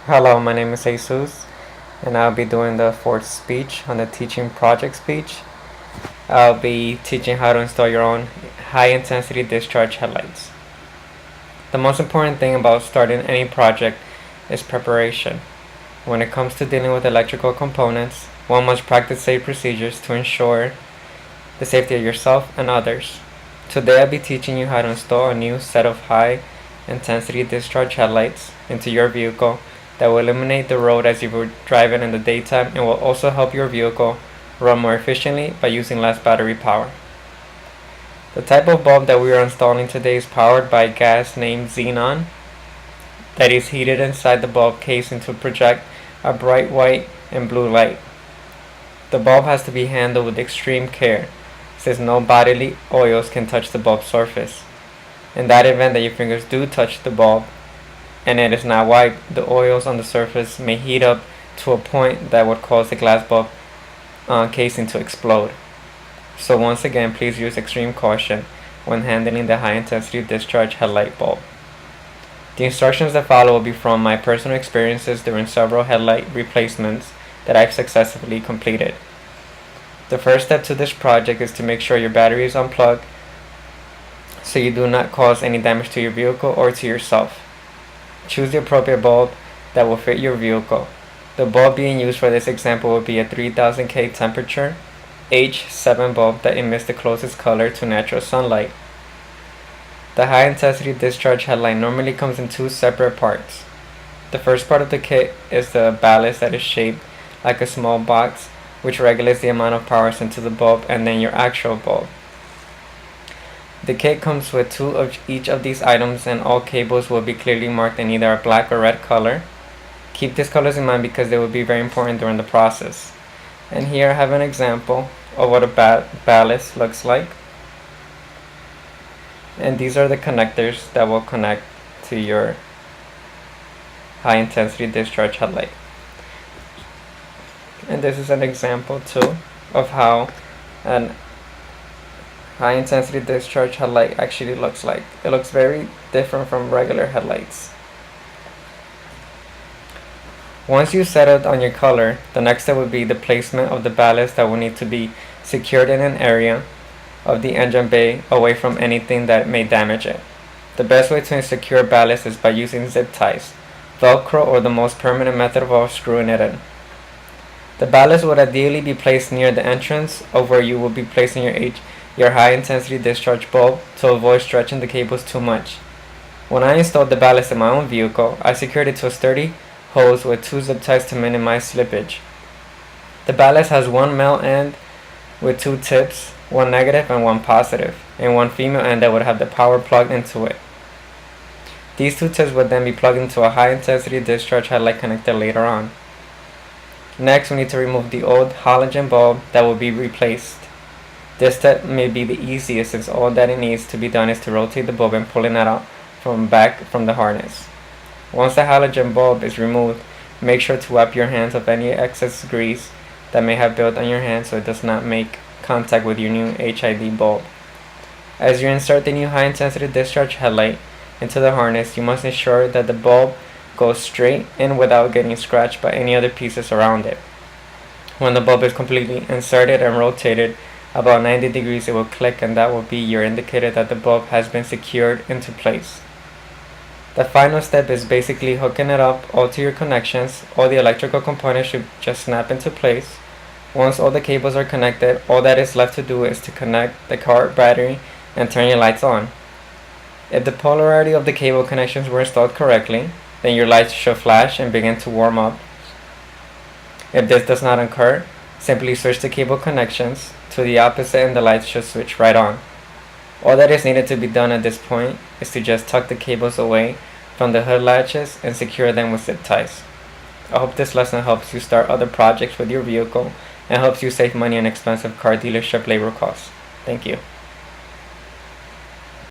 Hello, my name is Jesus, and I'll be doing the fourth speech on the Teaching Project Speech. I'll be teaching how to install your own high-intensity discharge headlights. The most important thing about starting any project is preparation. When it comes to dealing with electrical components, one must practice safe procedures to ensure the safety of yourself and others. Today I'll be teaching you how to install a new set of high-intensity discharge headlights into your vehicle that will illuminate the road as you were driving in the daytime and will also help your vehicle run more efficiently by using less battery power. The type of bulb that we are installing today is powered by gas named xenon that is heated inside the bulb casing to project a bright white and blue light. The bulb has to be handled with extreme care since no bodily oils can touch the bulb surface. In that event that your fingers do touch the bulb and it is not wiped, the oils on the surface may heat up to a point that would cause the glass bulb casing to explode. So once again, please use extreme caution when handling the high intensity discharge headlight bulb. The instructions that follow will be from my personal experiences during several headlight replacements that I've successfully completed. The first step to this project is to make sure your battery is unplugged so you do not cause any damage to your vehicle or to yourself. Choose the appropriate bulb that will fit your vehicle. The bulb being used for this example will be a 3000 K temperature H7 bulb that emits the closest color to natural sunlight. The high intensity discharge headlight normally comes in two separate parts. The first part of the kit is the ballast that is shaped like a small box, which regulates the amount of power sent to the bulb, and then your actual bulb. The kit comes with two of each of these items, and all cables will be clearly marked in either a black or red color. Keep these colors in mind because they will be very important during the process. And here I have an example of what a ballast looks like. And these are the connectors that will connect to your high intensity discharge headlight. And this is an example too of how an high intensity discharge headlight actually looks like. It looks very different from regular headlights. Once you settled on your color, the next step would be the placement of the ballast that will need to be secured in an area of the engine bay away from anything that may damage it. The best way to secure ballast is by using zip ties, Velcro, or the most permanent method of screwing it in. The ballast would ideally be placed near the entrance of where you will be placing your high intensity discharge bulb to avoid stretching the cables too much. When I installed the ballast in my own vehicle, I secured it to a sturdy hose with two zip ties to minimize slippage. The ballast has one male end with two tips, one negative and one positive, and one female end that would have the power plugged into it. These two tips would then be plugged into a high intensity discharge headlight connector later on. Next, we need to remove the old halogen bulb that will be replaced. This step may be the easiest since all that it needs to be done is to rotate the bulb and pulling it out from the harness. Once the halogen bulb is removed, make sure to wipe your hands of any excess grease that may have built on your hands so it does not make contact with your new HID bulb. As you insert the new high intensity discharge headlight into the harness, you must ensure that the bulb goes straight in without getting scratched by any other pieces around it. When the bulb is completely inserted and rotated about 90 degrees, it will click, and that will be your indicator that the bulb has been secured into place. The final step is basically hooking it up all to your connections. All the electrical components should just snap into place. Once all the cables are connected, all that is left to do is to connect the car battery and turn your lights on. If the polarity of the cable connections were installed correctly, then your lights should flash and begin to warm up. If this does not occur, simply switch the cable connections to the opposite and the lights should switch right on. All that is needed to be done at this point is to just tuck the cables away from the hood latches and secure them with zip ties. I hope this lesson helps you start other projects with your vehicle and helps you save money on expensive car dealership labor costs. Thank you.